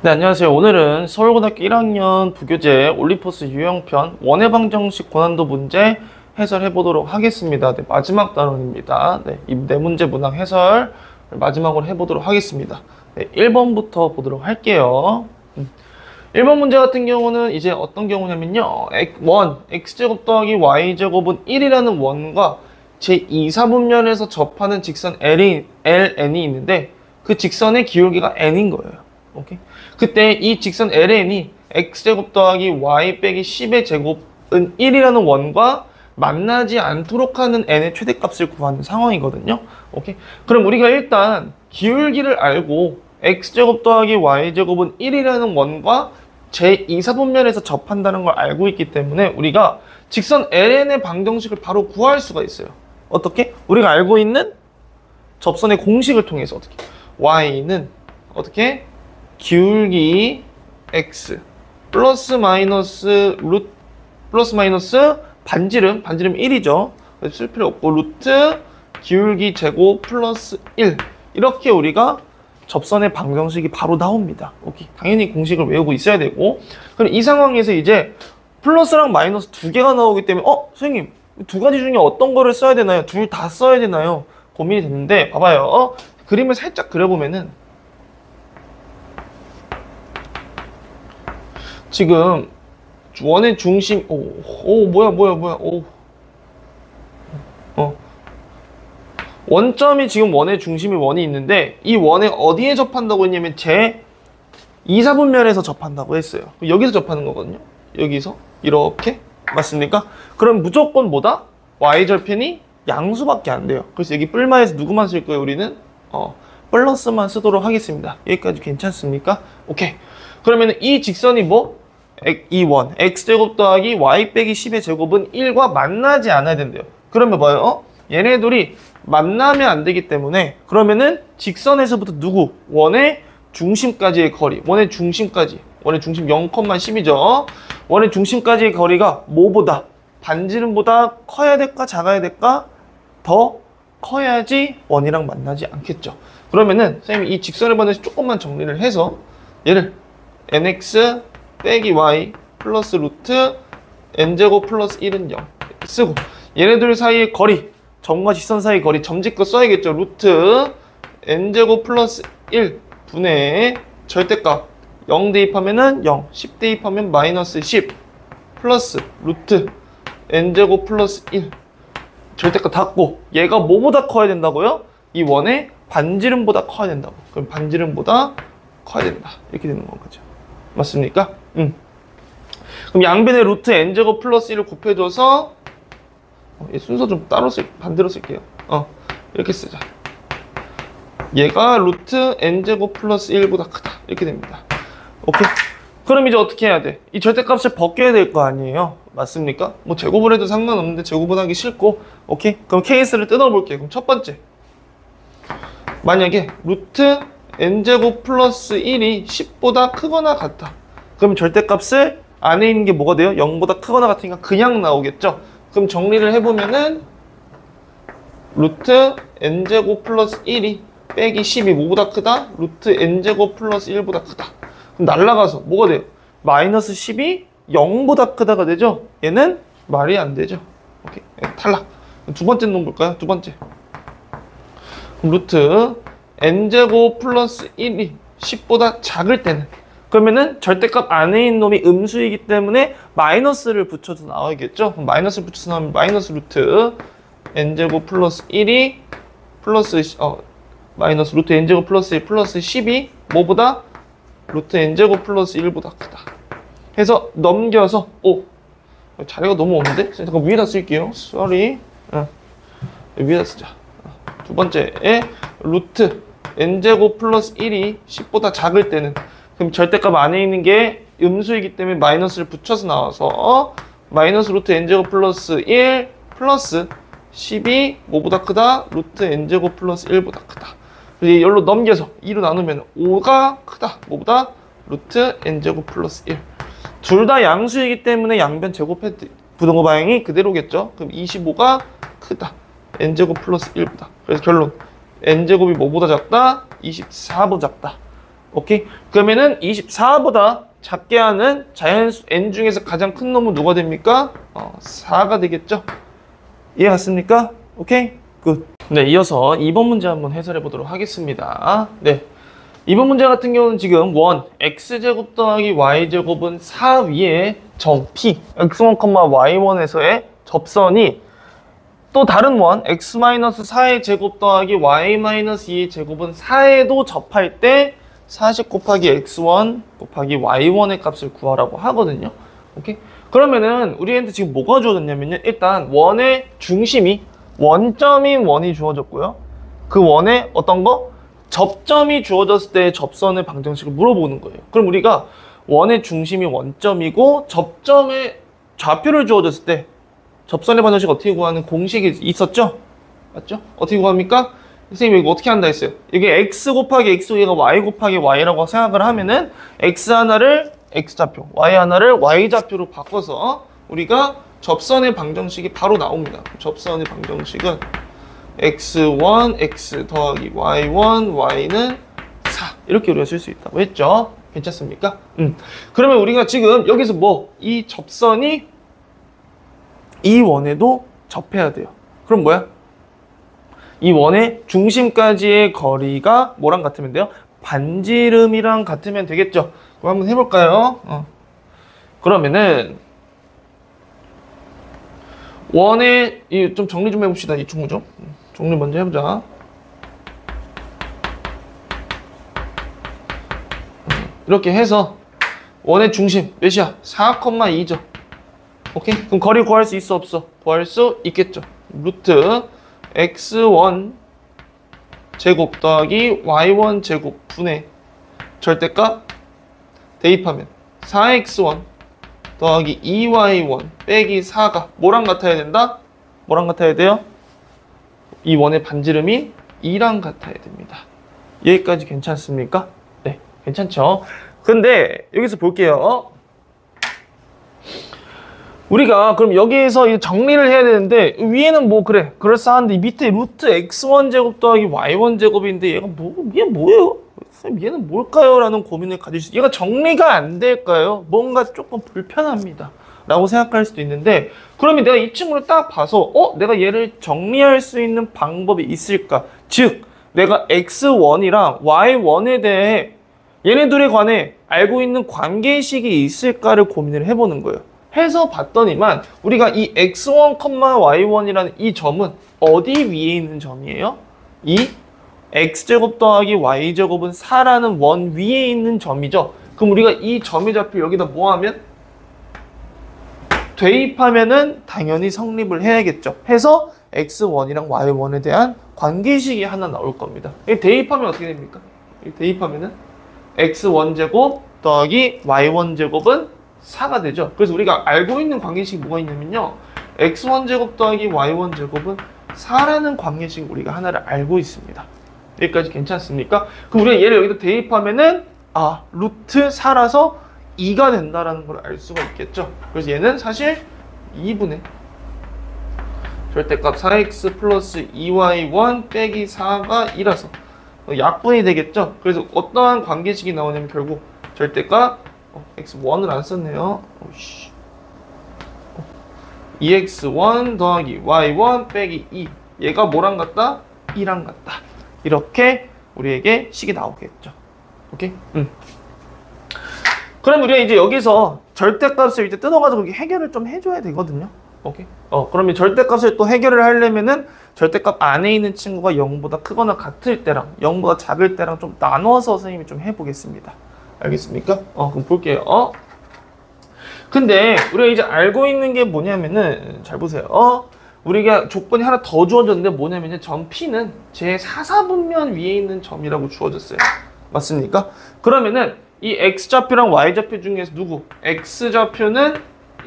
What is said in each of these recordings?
네, 안녕하세요. 오늘은 서울고등학교 1학년 부교재 올리포스 유형편 원의 방정식 고난도 문제 해설해 보도록 하겠습니다. 네, 마지막 단원입니다. 네, 이 네 문제 문항 해설 마지막으로 해보도록 하겠습니다. 네, 1번부터 보도록 할게요. 1번 문제 같은 경우는 이제 어떤 경우냐면요. 원, x제곱 더하기 y제곱은 1이라는 원과 제2사분면에서 접하는 직선 LN이 있는데 그 직선의 기울기가 n인 거예요. 오케이? 그때 이 직선 LN이 x제곱 더하기 y 빼기 10의 제곱은 1이라는 원과 만나지 않도록 하는 n의 최대값을 구하는 상황이거든요. 오케이? 그럼 우리가 일단 기울기를 알고 x제곱 더하기 y제곱은 1이라는 원과 제2사분면에서 접한다는 걸 알고 있기 때문에 우리가 직선 LN의 방정식을 바로 구할 수가 있어요. 어떻게? 우리가 알고 있는 접선의 공식을 통해서 어떻게? y는 어떻게? 기울기 x 플러스 마이너스 반지름 1이죠. 쓸 필요 없고 루트 기울기 제곱 플러스 1 이렇게 우리가 접선의 방정식이 바로 나옵니다. 오케이. 당연히 공식을 외우고 있어야 되고 그럼 이 상황에서 이제 플러스랑 마이너스 두 개가 나오기 때문에 선생님 두 가지 중에 어떤 거를 써야 되나요? 둘 다 써야 되나요? 고민이 됐는데 봐봐요. 그림을 살짝 그려보면은 지금 원의 중심 뭐야 원점이 지금 원의 중심이 원이 있는데 이 원에 어디에 접한다고 했냐면 제 2사분면에서 접한다고 했어요. 여기서 접하는 거거든요. 여기서 이렇게 맞습니까? 그럼 무조건 뭐다? y절편이 양수밖에 안 돼요. 그래서 여기 뿔마에서 누구만 쓸 거예요? 우리는 플러스만 쓰도록 하겠습니다. 여기까지 괜찮습니까? 오케이. 그러면 이 직선이 뭐? 이 원 x제곱 더하기 y 빼기 10의 제곱은 1과 만나지 않아야 된대요. 그러면 뭐예요? 얘네 둘이 만나면 안 되기 때문에 그러면은 직선에서부터 누구? 원의 중심까지의 거리. 원의 중심 0,10이죠. 원의 중심까지의 거리가 뭐보다? 반지름보다 커야 될까? 작아야 될까? 더 커야지 원이랑 만나지 않겠죠. 그러면은 선생님이 이 직선의 방정식 조금만 정리를 해서 얘를 nx 빼기 y 플러스 루트 n제곱 플러스 1은 0 쓰고 얘네들 사이의 거리 점과 직선 사이 거리 점짓고 써야겠죠. 루트 n제곱 플러스 1 분의 절대값 0 대입하면은 0 10 대입하면 마이너스 10 플러스 루트 n제곱 플러스 1 절대값 닫고 얘가 뭐보다 커야 된다고요? 이 원의 반지름보다 커야 된다고. 그럼 반지름보다 커야 된다 이렇게 되는 거죠. 맞습니까? 그럼 양변에 루트 n제곱 플러스 1을 곱해줘서 얘 순서 좀 따로 반대로 쓸게요. 이렇게 쓰자. 얘가 루트 n제곱 플러스 1보다 크다 이렇게 됩니다. 오케이? 그럼 이제 어떻게 해야 돼? 이 절대값을 벗겨야 될 거 아니에요? 맞습니까? 뭐 제곱을 해도 상관없는데 제곱은 하기 싫고 오케이? 그럼 케이스를 뜯어볼게요. 그럼 첫 번째 만약에 루트 n제곱 플러스 1이 10보다 크거나 같다. 그럼 절대값을 안에 있는 게 뭐가 돼요? 0보다 크거나 같으니까 그냥 나오겠죠? 그럼 정리를 해보면은 루트 n제곱 플러스 1이 빼기 10이 뭐보다 크다? 루트 n제곱 플러스 1보다 크다. 그럼 날라가서 뭐가 돼요? 마이너스 10이 0보다 크다가 되죠? 얘는 말이 안 되죠. 오케이. 탈락. 두 번째 놈 볼까요? 두 번째. 그럼 루트 n제곱 플러스 1이 10보다 작을 때는 그러면은 절대값 안에 있는 놈이 음수이기 때문에 마이너스를 붙여서 나와야겠죠? 그럼 마이너스를 붙여서 나오면 마이너스 루트 n제곱 플러스 1이 플러스 마이너스 루트 n제곱 플러스 1 플러스 10이 뭐보다? 루트 n제곱 플러스 1보다 크다. 해서 넘겨서 자리가 너무 없는데? 잠깐 위에다 쓸게요. sorry. 위에다 쓰자. 두 번째에 루트 n제곱 플러스 1이 10보다 작을 때는 그럼 절대값 안에 있는 게 음수이기 때문에 마이너스를 붙여서 나와서 마이너스 루트 n제곱 플러스 1 플러스 10이 뭐보다 크다? 루트 n제곱 플러스 1보다 크다. 그래서 이걸로 넘겨서 2로 나누면 5가 크다. 뭐보다? 루트 n제곱 플러스 1. 둘 다 양수이기 때문에 양변 제곱해 부등호 방향이 그대로겠죠. 그럼 25가 크다. n제곱 플러스 1보다. 그래서 결론 n제곱이 뭐보다 작다? 24보다 작다. 오케이? 그러면은 24보다 작게 하는 자연수 n 중에서 가장 큰 놈은 누가 됩니까? 4가 되겠죠? 이해 갔습니까? 오케이? 굿. 네, 이어서 2번 문제 한번 해설해 보도록 하겠습니다. 네. 2번 문제 같은 경우는 지금 원 x제곱 더하기 y제곱은 4 위에 점 P x1, y1에서의 접선이 또 다른 원 x-4의 제곱 더하기 y-2의 제곱은 4에도 접할 때 40 곱하기 x1 곱하기 y1의 값을 구하라고 하거든요. 오케이? 그러면은 우리한테 지금 뭐가 주어졌냐면요. 일단 원의 중심이 원점인 원이 주어졌고요. 그 원에 어떤 거? 접점이 주어졌을 때 접선의 방정식을 물어보는 거예요. 그럼 우리가 원의 중심이 원점이고 접점의 좌표를 주어졌을 때 접선의 방정식 어떻게 구하는 공식이 있었죠? 맞죠? 어떻게 구합니까? 선생님 이거 어떻게 한다 했어요? 이게 x 곱하기 x, 얘가 y 곱하기 y라고 생각을 하면은 x 하나를 x좌표, y 하나를 y좌표로 바꿔서 우리가 접선의 방정식이 바로 나옵니다. 접선의 방정식은 x1, x 더하기 y1, y는 4 이렇게 우리가 쓸 수 있다고 했죠. 괜찮습니까? 그러면 우리가 지금 여기서 이 접선이 이 원에도 접해야 돼요. 그럼 뭐야? 이 원의 중심까지의 거리가 뭐랑 같으면 돼요? 반지름이랑 같으면 되겠죠? 그럼 한번 해볼까요? 그러면은 원의 좀 정리 좀 해봅시다. 이 친구 좀 정리 먼저 해보자. 이렇게 해서 원의 중심 몇이야? 4,2죠. 오케이? 그럼 거리 구할 수 있어 없어? 구할 수 있겠죠. 루트 x1 제곱 더하기 y1 제곱 분의 절대값 대입하면 4x1 더하기 2y1 빼기 4가 뭐랑 같아야 된다? 뭐랑 같아야 돼요? 이 원의 반지름이 2랑 같아야 됩니다. 여기까지 괜찮습니까? 네, 괜찮죠? 근데 여기서 볼게요. 우리가 그럼 여기에서 이제 정리를 해야 되는데 위에는 그래 그럴싸한데 밑에 루트 x1 제곱 더하기 y1 제곱인데 얘가 얘 뭐예요? 얘는 뭘까요? 라는 고민을 가질 수 얘가 정리가 안 될까요? 뭔가 조금 불편합니다 라고 생각할 수도 있는데 그러면 내가 이 친구를 딱 봐서 내가 얘를 정리할 수 있는 방법이 있을까? 즉 내가 x1이랑 y1에 대해 얘네들에 관해 알고 있는 관계식이 있을까를 고민을 해보는 거예요. 해서 봤더니만 우리가 이 x1, y1이라는 이 점은 어디 위에 있는 점이에요? 이 x제곱 더하기 y제곱은 4라는 원 위에 있는 점이죠. 그럼 우리가 이 점의 좌표 여기다 뭐하면? 대입하면은 당연히 성립을 해야겠죠. 해서 x1이랑 y1에 대한 관계식이 하나 나올 겁니다. 대입하면 어떻게 됩니까? 대입하면은 x1제곱 더하기 y1제곱은 4가 되죠. 그래서 우리가 알고 있는 관계식이 뭐가 있냐면요. x1제곱 더하기 y1제곱은 4라는 관계식 우리가 하나를 알고 있습니다. 여기까지 괜찮습니까? 그럼 우리가 얘를 여기다 대입하면은 루트 4라서 2가 된다라는 걸 알 수가 있겠죠. 그래서 얘는 사실 2분의 절대값 4x 플러스 2y1 빼기 4가 2라서 약분이 되겠죠. 그래서 어떠한 관계식이 나오냐면 결국 절대값 x1을 안 썼네요. 2x1 더하기 y1 빼기 2 얘가 뭐랑 같다? 2랑 같다. 이렇게 우리에게 식이 나오겠죠. 오케이? 그럼 우리가 이제 여기서 절대값을 이제 뜯어가지고 해결을 좀 해줘야 되거든요. 오케이? 그러면 절대값을 또 해결을 하려면은 절대값 안에 있는 친구가 0보다 크거나 같을 때랑 0보다 작을 때랑 좀 나눠서 선생님이 좀 해보겠습니다. 알겠습니까? 그럼 볼게요. 근데 우리가 이제 알고 있는 게 뭐냐면은 잘 보세요. 우리가 조건이 하나 더 주어졌는데 뭐냐면요. 점 P는 제 사사분면 위에 있는 점이라고 주어졌어요. 맞습니까? 그러면은 이 X좌표랑 Y좌표 중에서 누구? X좌표는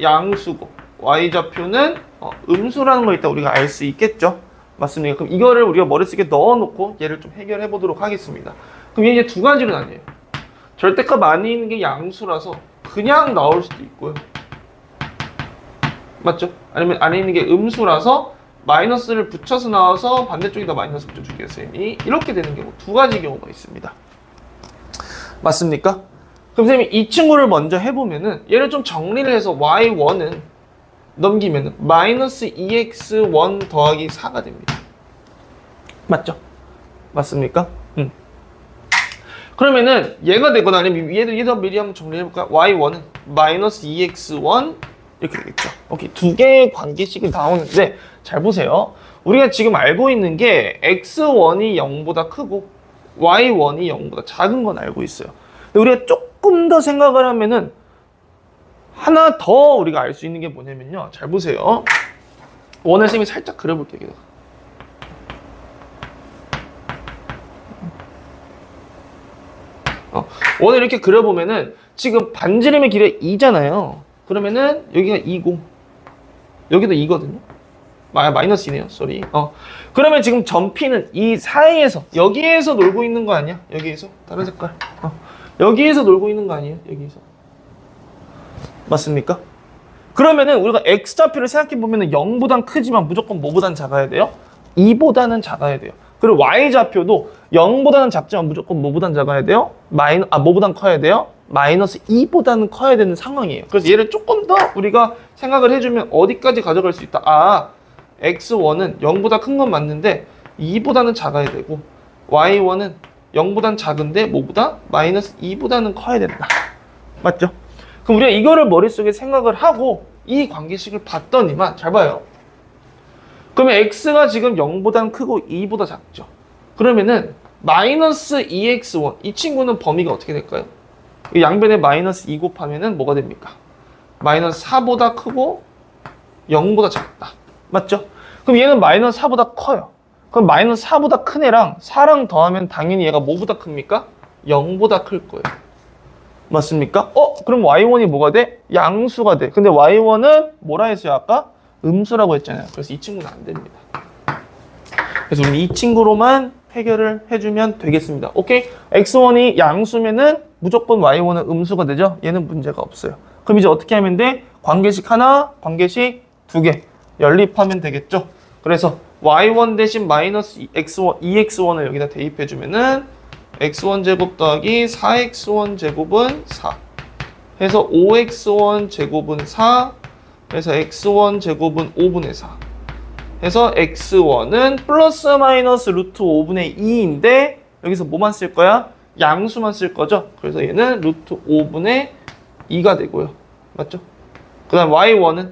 양수고 Y좌표는 음수라는 걸 일단 우리가 알 수 있겠죠. 맞습니까? 그럼 이거를 우리가 머릿속에 넣어놓고 얘를 좀 해결해 보도록 하겠습니다. 그럼 이제 두 가지로 나뉘어요. 절대값 안에 있는 게 양수라서 그냥 나올 수도 있고요. 맞죠? 아니면 안에 있는 게 음수라서 마이너스를 붙여서 나와서 반대쪽에다 마이너스 붙여줄게요, 쌤이. 이렇게 되는 경우 두 가지 경우가 있습니다. 맞습니까? 그럼 선생님이 이 친구를 먼저 해보면은 얘를 좀 정리를 해서 y1은 넘기면은 마이너스 2x1 더하기 4가 됩니다. 맞죠? 맞습니까? 그러면은 얘가 되거나 아니면 얘도 미리 한번 정리해볼까요? y1은 마이너스 2x1 이렇게 되겠죠. 오케이. 두 개의 관계식이 나오는데 잘 보세요. 우리가 지금 알고 있는 게 x1이 0보다 크고 y1이 0보다 작은 건 알고 있어요. 근데 우리가 조금 더 생각을 하면은 하나 더 우리가 알 수 있는 게 뭐냐면요. 잘 보세요. 원을 쌤이 살짝 그려볼게요. 여기다가. 원을 이렇게 그려보면은 지금 반지름의 길이가 2잖아요. 그러면은 여기가 2고 여기도 2거든요. 마이너스 2네요. 쏘리. 그러면 지금 점피는 이 사이에서 여기에서 놀고 있는 거 아니야? 여기에서 다른 색깔. 여기에서 놀고 있는 거 아니에요? 여기에서. 맞습니까? 그러면은 우리가 x좌표를 생각해 보면은 0보단 크지만 무조건 뭐보단 작아야 돼요? 2보다는 작아야 돼요. 그리고 y좌표도 0보다는 작지만 무조건 뭐보단 작아야 돼요? 뭐보단 커야 돼요? 마이너스 2보다는 커야 되는 상황이에요. 그래서 얘를 조금 더 우리가 생각을 해주면 어디까지 가져갈 수 있다? x1은 0보다 큰 건 맞는데 2보다는 작아야 되고 y1은 0보단 작은데 뭐보다? 마이너스 2보다는 커야 된다. 맞죠? 그럼 우리가 이거를 머릿속에 생각을 하고 이 관계식을 봤더니만 잘 봐요. 그러면 x가 지금 0보단 크고 2보다 작죠. 그러면은 마이너스 2x1 이 친구는 범위가 어떻게 될까요? 양변에 마이너스 2 곱하면은 뭐가 됩니까? 마이너스 4보다 크고 0보다 작다. 맞죠? 그럼 얘는 마이너스 4보다 커요. 그럼 마이너스 4보다 큰 애랑 4랑 더하면 당연히 얘가 뭐보다 큽니까? 0보다 클 거예요. 맞습니까? 그럼 y1이 뭐가 돼? 양수가 돼. 근데 y1은 뭐라 했어요 아까? 음수라고 했잖아요. 그래서 이 친구는 안 됩니다. 그래서 우리 이 친구로만 해결을 해주면 되겠습니다. 오케이? x1이 양수면은 무조건 y1은 음수가 되죠? 얘는 문제가 없어요. 그럼 이제 어떻게 하면 돼? 관계식 하나, 관계식 두 개 연립하면 되겠죠? 그래서 y1 대신 마이너스 2x1을 여기다 대입해주면은 x1 제곱 더하기 4x1 제곱은 4 해서 5x1 제곱은 4 해서 x1 제곱은 5분의 4 해서 x1은 플러스 마이너스 루트 5분의 2인데 여기서 뭐만 쓸 거야? 양수만 쓸 거죠? 그래서 얘는 루트 5분의 2가 되고요. 맞죠? 그 다음 y1은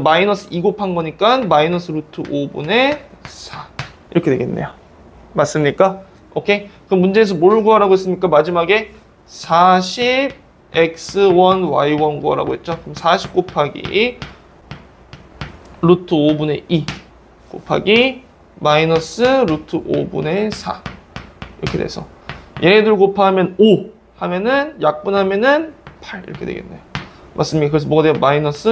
마이너스 2 곱한 거니까 마이너스 루트 5분의 4 이렇게 되겠네요. 맞습니까? 오케이? 그럼 문제에서 뭘 구하라고 했습니까? 마지막에 40 x1 y1 구하라고 했죠? 그럼 40 곱하기 루트 5분의 2 곱하기 마이너스 루트 5분의 4 이렇게 돼서 얘네들 곱하면 5 하면은 약분하면은 8 이렇게 되겠네요. 맞습니까? 그래서 뭐가 돼요? 마이너스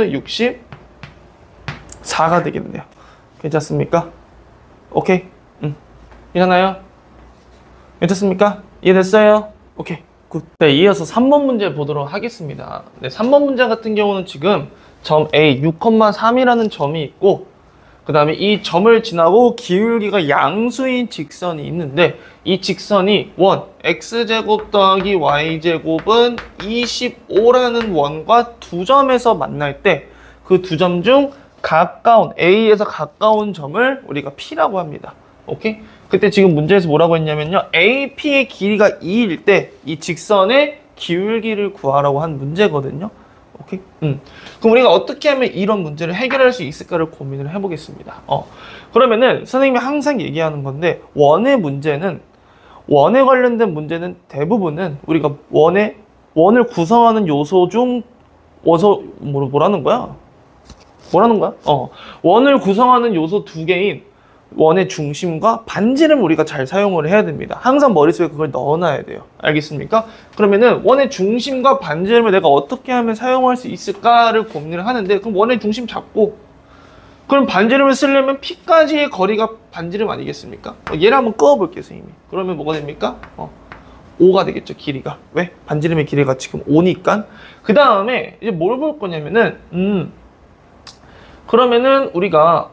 64가 되겠네요. 괜찮습니까? 오케이? 괜찮아요? 괜찮습니까? 이해됐어요? 오케이. 굿. 네, 이어서 3번 문제 보도록 하겠습니다. 네, 3번 문제 같은 경우는 지금 점 A 6,3이라는 점이 있고 그 다음에 이 점을 지나고 기울기가 양수인 직선이 있는데 이 직선이 원 x제곱 더하기 y제곱은 25라는 원과 두 점에서 만날 때 그 두 점 중 가까운 A에서 가까운 점을 우리가 P라고 합니다. 오케이? 그때 지금 문제에서 뭐라고 했냐면요. AP의 길이가 2일 때 이 직선의 기울기를 구하라고 한 문제거든요. 오케이? 그럼 우리가 어떻게 하면 이런 문제를 해결할 수 있을까를 고민을 해보겠습니다. 그러면은 선생님이 항상 얘기하는 건데 원의 관련된 문제는 대부분은 우리가 원을 구성하는 요소 중 뭐라는 거야? 원을 구성하는 요소 두 개인 원의 중심과 반지름 우리가 잘 사용을 해야 됩니다. 항상 머릿속에 그걸 넣어놔야 돼요. 알겠습니까? 그러면은 원의 중심과 반지름을 내가 어떻게 하면 사용할 수 있을까를 고민을 하는데 그럼 원의 중심 잡고 그럼 반지름을 쓰려면 P까지의 거리가 반지름 아니겠습니까? 얘를 한번 끄어볼게요, 선생님이. 그러면 뭐가 됩니까? 5가 되겠죠, 길이가. 왜? 반지름의 길이가 지금 5니까. 그 다음에 이제 뭘 볼 거냐면은 그러면은 우리가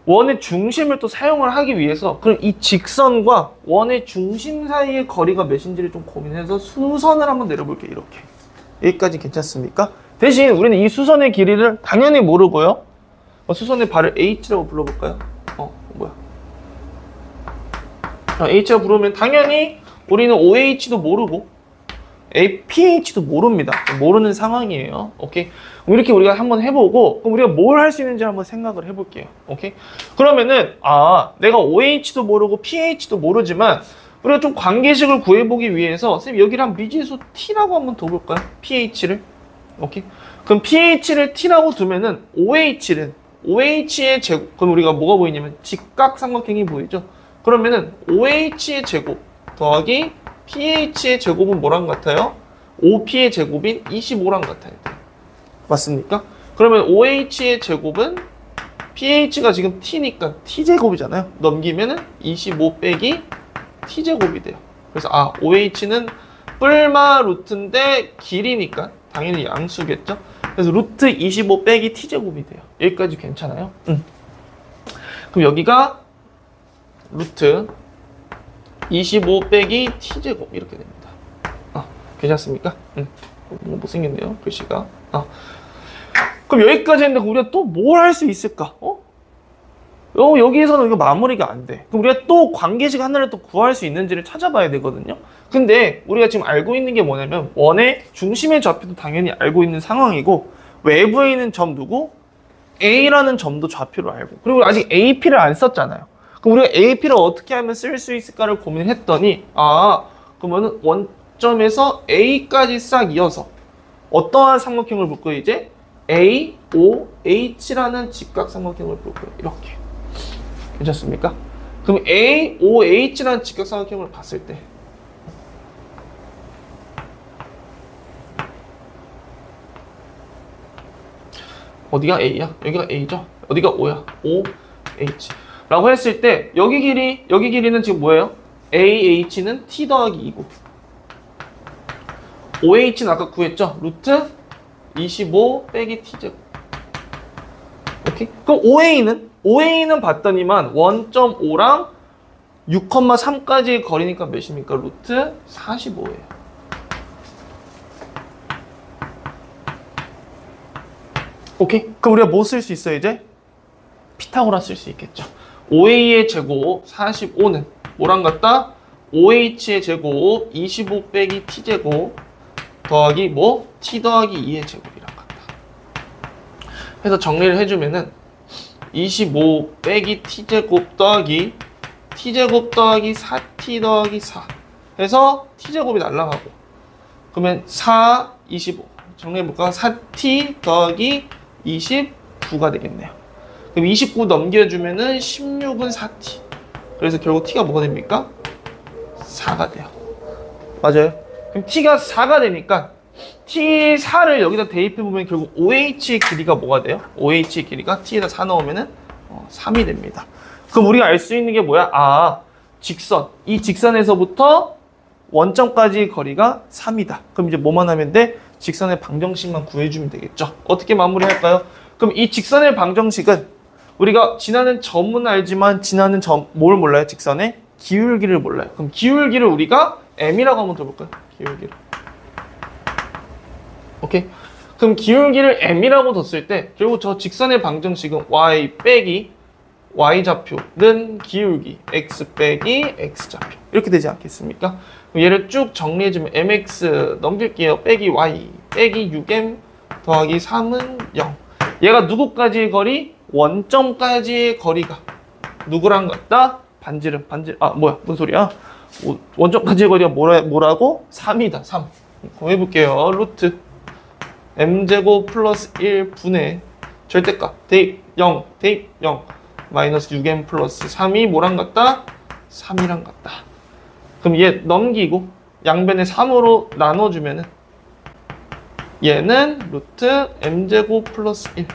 원의 중심을 또 사용을 하기 위해서 그럼 이 직선과 원의 중심 사이의 거리가 몇인지를 좀 고민해서 수선을 한번 내려볼게요. 이렇게. 여기까지 괜찮습니까? 대신 우리는 이 수선의 길이를 당연히 모르고요. 수선의 발을 H라고 불러볼까요? 뭐야? H라고 부르면 당연히 우리는 OH도 모르고 PH도 모릅니다. 모르는 상황이에요. 오케이? 이렇게 우리가 한번 해보고 그럼 우리가 뭘 할 수 있는지 한번 생각을 해볼게요. 오케이? 그러면은 내가 OH도 모르고 PH도 모르지만 우리가 좀 관계식을 구해보기 위해서 선생님 여기를 한 미지수 T라고 한번 둬볼까요? PH를. 오케이? 그럼 PH를 T라고 두면은 OH의 제곱. 그럼 우리가 뭐가 보이냐면 직각삼각형이 보이죠? 그러면은 OH의 제곱 더하기 PH의 제곱은 뭐랑 같아요? OP의 제곱인 25랑 같아야 돼요. 맞습니까? 그러면 OH의 제곱은 PH가 지금 T니까 T제곱이잖아요. 넘기면은 25 빼기 T제곱이 돼요. 그래서 OH는 뿔마 루트인데 길이니까 당연히 양수겠죠? 그래서 루트 25 빼기 T제곱이 돼요. 여기까지 괜찮아요? 그럼 여기가 루트 25 빼기 T제곱 이렇게 됩니다. 괜찮습니까? 못생겼네요, 글씨가. 그럼 여기까지 했는데 우리가 또 뭘 할 수 있을까? 여기에서는 이거 마무리가 안 돼. 그럼 우리가 또 관계식 하나를 또 구할 수 있는지를 찾아봐야 되거든요. 근데 우리가 지금 알고 있는 게 뭐냐면 원의 중심의 좌표도 당연히 알고 있는 상황이고 외부에 있는 점 누구? A라는 점도 좌표로 알고 그리고 아직 AP를 안 썼잖아요. 그럼 우리가 AP를 어떻게 하면 쓸 수 있을까를 고민했더니 그러면은 원점에서 A까지 싹 이어서 어떠한 삼각형을 볼 거예요? 이제 AOH라는 직각삼각형을 볼 거예요. 이렇게. 괜찮습니까? 그럼 AOH라는 직각삼각형을 봤을 때 어디가 A야? 여기가 A죠? 어디가 O야? OH 라고 했을 때 여기 길이는 지금 뭐예요? AH는 T 더하기 2고 OH는 아까 구했죠? 루트 25 빼기 T제곱. 오케이? 그럼 OA는 봤더니만 1.5랑 6,3까지의 거리니까 몇입니까? 루트 45예요. 오케이? 그럼 우리가 뭐 쓸 수 있어요, 이제? 피타고라 쓸 수 있겠죠. OA의 제곱 45는 뭐랑 같다? OH의 제곱 25 빼기 T제곱 더하기 T 더하기 2의 제곱이랑 같다. 해서 정리를 해주면은 25 빼기 T제곱 더하기 T제곱 더하기 4T 더하기 4 해서 T제곱이 날라가고 그러면 4, 25 정리해볼까? 4T 더하기 29가 되겠네요. 그럼 29 넘겨주면은 16은 4T. 그래서 결국 T가 뭐가 됩니까? 4가 돼요. 맞아요. 그럼 T가 4가 되니까 T4를 여기다 대입해보면 결국 OH의 길이가 뭐가 돼요? OH의 길이가 T에다 4 넣으면은 3이 됩니다. 그럼 우리가 알 수 있는 게 뭐야? 직선. 이 직선에서부터 원점까지의 거리가 3이다. 그럼 이제 뭐만 하면 돼? 직선의 방정식만 구해주면 되겠죠. 어떻게 마무리할까요? 그럼 이 직선의 방정식은 우리가 지나는 점은 알지만 지나는 점 뭘 몰라요? 직선의 기울기를 몰라요. 그럼 기울기를 우리가 M이라고 한번 들어볼까요? 기울기를. 오케이. 그럼 기울기를 M이라고 뒀을 때 결국 저 직선의 방정식은 Y 빼기 Y좌표는 기울기 X 빼기 X좌표 이렇게 되지 않겠습니까? 얘를 쭉 정리해주면 MX 넘길게요. 빼기 Y 빼기 6M 더하기 3은 0. 얘가 누구까지의 거리? 원점까지의 거리가 누구랑 같다? 반지름. 뭐야? 뭔 소리야? 원점까지의 거리가 뭐라고? 3이다. 3. 그럼 해볼게요. 루트 M제곱 플러스 1 분의 절대값 대입 0 대입 0 마이너스 6M 플러스 3이 뭐랑 같다? 3이랑 같다. 그럼 얘 넘기고 양변에 3으로 나눠주면은 얘는 루트 M제곱 플러스 1.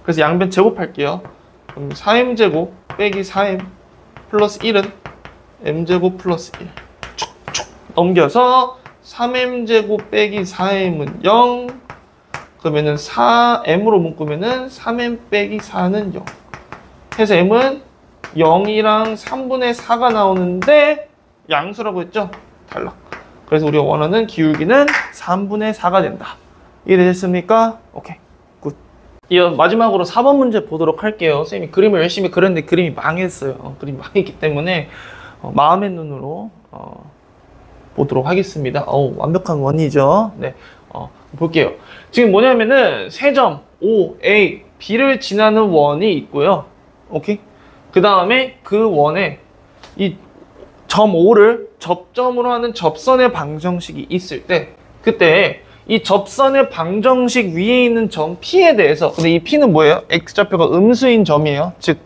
그래서 양변 제곱할게요. 그럼 4M제곱 빼기 4M 플러스 1은 M제곱 플러스 1. 축축 넘겨서 3M제곱 빼기 4M은 0. 그러면은 4M으로 묶으면은 3M 빼기 4는 0. 해서 m은 0이랑 3분의 4가 나오는데 양수라고 했죠? 탈락. 그래서 우리가 원하는 기울기는 3분의 4가 된다. 이해되셨습니까? 오케이. 굿. 이어 마지막으로 4번 문제 보도록 할게요. 선생님이 그림을 열심히 그렸는데 그림이 망했어요. 그림이 망했기 때문에 마음의 눈으로 보도록 하겠습니다. 완벽한 원이죠. 네. 볼게요. 지금 뭐냐면은 세 점 O, A, B를 지나는 원이 있고요. 오케이? 그 다음에 그 원에 이 점 O를 접점으로 하는 접선의 방정식이 있을 때 그때 이 접선의 방정식 위에 있는 점 P에 대해서 근데 이 P는 뭐예요? X좌표가 음수인 점이에요. 즉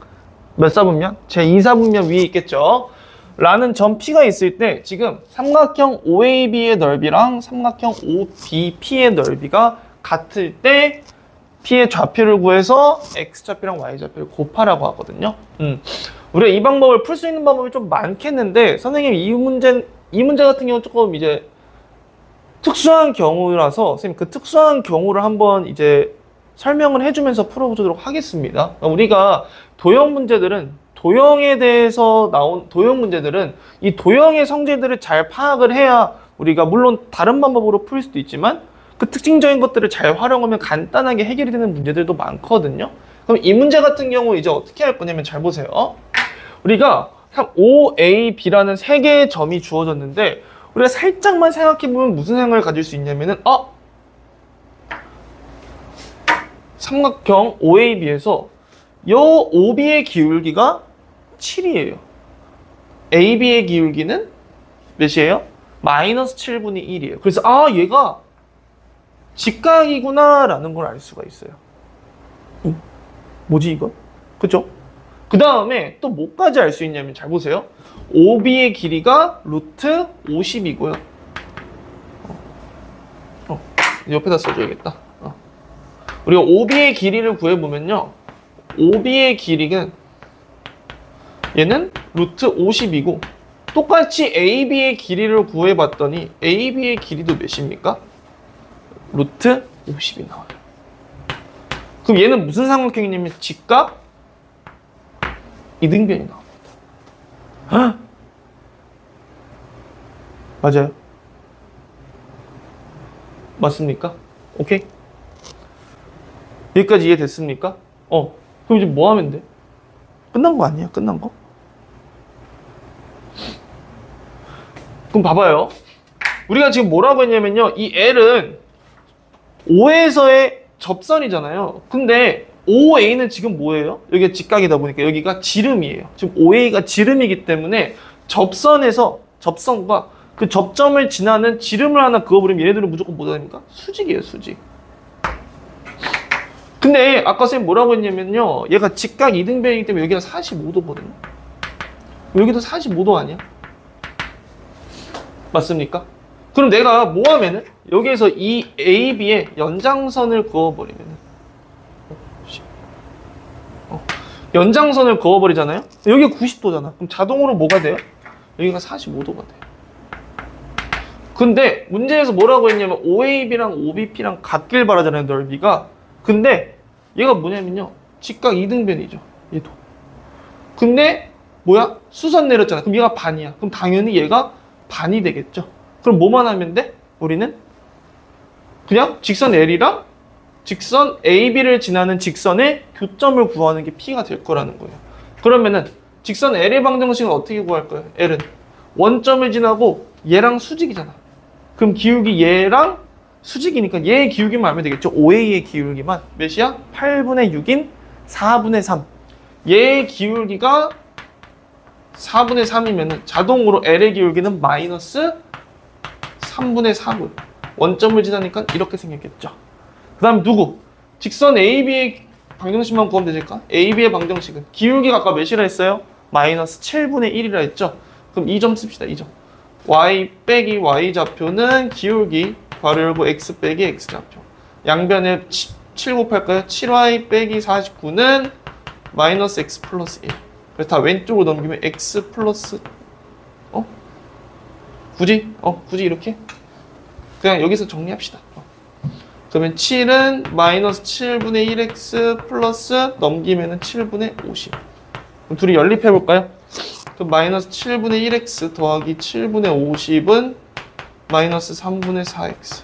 몇 사분면? 제 2사분면 위에 있겠죠. 라는 점 P가 있을 때 지금 삼각형 OAB의 넓이랑 삼각형 OBP의 넓이가 같을 때 P의 좌표를 구해서 X좌표랑 Y좌표를 곱하라고 하거든요. 우리가 이 방법을 풀 수 있는 방법이 좀 많겠는데 선생님 이 문제 같은 경우는 조금 이제 특수한 경우라서 선생님 그 특수한 경우를 한번 이제 설명을 해주면서 풀어보도록 하겠습니다. 우리가 도형 문제들은 도형에 대해서 나온 도형 문제들은 이 도형의 성질들을 잘 파악을 해야 우리가 물론 다른 방법으로 풀 수도 있지만 그 특징적인 것들을 잘 활용하면 간단하게 해결이 되는 문제들도 많거든요. 그럼 이 문제 같은 경우 이제 어떻게 할 거냐면 잘 보세요. 우리가 OAB라는 세 개의 점이 주어졌는데 우리가 살짝만 생각해보면 무슨 생각을 가질 수 있냐면은 삼각형 OAB에서 요 OB의 기울기가 7이에요. AB의 기울기는 몇이에요? 마이너스 7분의 1이에요. 그래서 얘가 직각이구나 라는 걸 알 수가 있어요. 뭐지 이거? 그죠? 그 다음에 또 뭐까지 알 수 있냐면 잘 보세요. OB의 길이가 루트 50이고요. 옆에다 써줘야겠다. 우리가 OB의 길이를 구해보면요. OB의 길이는 얘는 루트 50이고 똑같이 AB의 길이를 구해봤더니 AB의 길이도 몇입니까? 루트 50이 나와요. 그럼 얘는 무슨 삼각형이냐면 직각 이등변이 나옵니다. 맞아요? 맞습니까? 오케이? 여기까지 이해됐습니까? 그럼 이제 뭐 하면 돼? 끝난 거 아니야? 끝난 거? 그럼 봐봐요. 우리가 지금 뭐라고 했냐면요. 이 L은 O에서의 접선이잖아요. 근데 OA는 지금 뭐예요? 여기가 직각이다 보니까 여기가 지름이에요. 지금 OA가 지름이기 때문에 접선과 그 접점을 지나는 지름을 하나 그어버리면 얘네들은 무조건 뭐가 됩니까? 수직이에요, 수직. 근데 아까 선생님 뭐라고 했냐면요. 얘가 직각 이등변이기 때문에 여기가 45도거든요. 여기도 45도 아니야? 맞습니까? 그럼 내가 뭐 하면은 여기에서 이 AB의 연장선을 그어버리면은 연장선을 그어버리잖아요? 여기가 90도잖아. 그럼 자동으로 뭐가 돼요? 여기가 45도가 돼요. 근데 문제에서 뭐라고 했냐면 OAB랑 OBP랑 같길 바라잖아요, 넓이가. 근데 얘가 뭐냐면요. 직각 이등변이죠. 얘도. 근데 뭐야? 수선 내렸잖아. 그럼 얘가 반이야. 그럼 당연히 얘가 반이 되겠죠. 그럼 뭐만 하면 돼? 우리는 그냥 직선 L이랑 직선 AB를 지나는 직선의 교점을 구하는 게 P가 될 거라는 거예요. 그러면은 직선 L의 방정식은 어떻게 구할 거예요? L은 원점을 지나고 얘랑 수직이잖아. 그럼 기울기 얘랑 수직이니까 얘의 기울기만 알면 되겠죠. OA의 기울기만 몇이야? 8분의 6인 4분의 3. 얘의 기울기가 4분의 3이면 자동으로 L의 기울기는 마이너스 3분의 4분. 원점을 지나니까 이렇게 생겼겠죠. 그 다음 누구? 직선 AB의 방정식만 구하면 되니까 AB의 방정식은 기울기가 아까 몇이라 했어요? 마이너스 7분의 1이라 했죠. 그럼 2점 씁시다. 2점. Y 빼기 Y좌표는 기울기 괄호 열고 X 빼기 X좌표. 양변에 7 곱할까요? 7Y 빼기 49는 마이너스 X 플러스 1. 그래서 다 왼쪽으로 넘기면 X 플러스 굳이 이렇게? 그냥 여기서 정리합시다. 그러면 7은 마이너스 7분의 1x 플러스 넘기면은 7분의 50. 그럼 둘이 연립해 볼까요? 그럼 마이너스 7분의 1x 더하기 7분의 50은 마이너스 3분의 4x.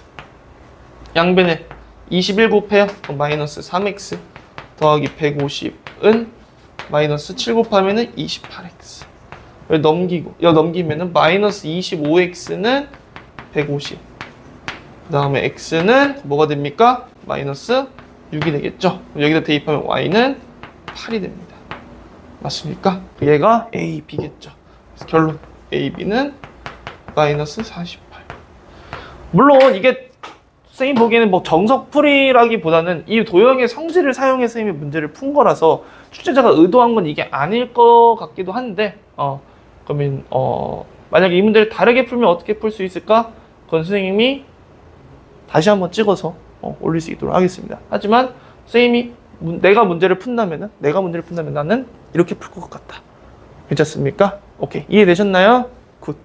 양변에 21 곱해요. 그럼 마이너스 3x 더하기 150은 마이너스 7 곱하면은 28x. 넘기고, 넘기면은 마이너스 25x는 150. 그 다음에 x는 뭐가 됩니까? 마이너스 6이 되겠죠? 여기다 대입하면 y는 8이 됩니다. 맞습니까? 얘가 A, B겠죠. 그래서 결론 A, B는 마이너스 48. 물론 이게 선생님 보기에는 뭐 정석풀이라기보다는 이 도형의 성질을 사용해서 선생님이 문제를 푼 거라서 출제자가 의도한 건 이게 아닐 것 같기도 한데 그러면 만약에 이 문제를 다르게 풀면 어떻게 풀 수 있을까? 그건 선생님이 다시 한번 찍어서 올릴 수 있도록 하겠습니다. 하지만 선생님이 내가 문제를 푼다면 나는 이렇게 풀 것 같다. 괜찮습니까? 오케이. 이해되셨나요? 굿.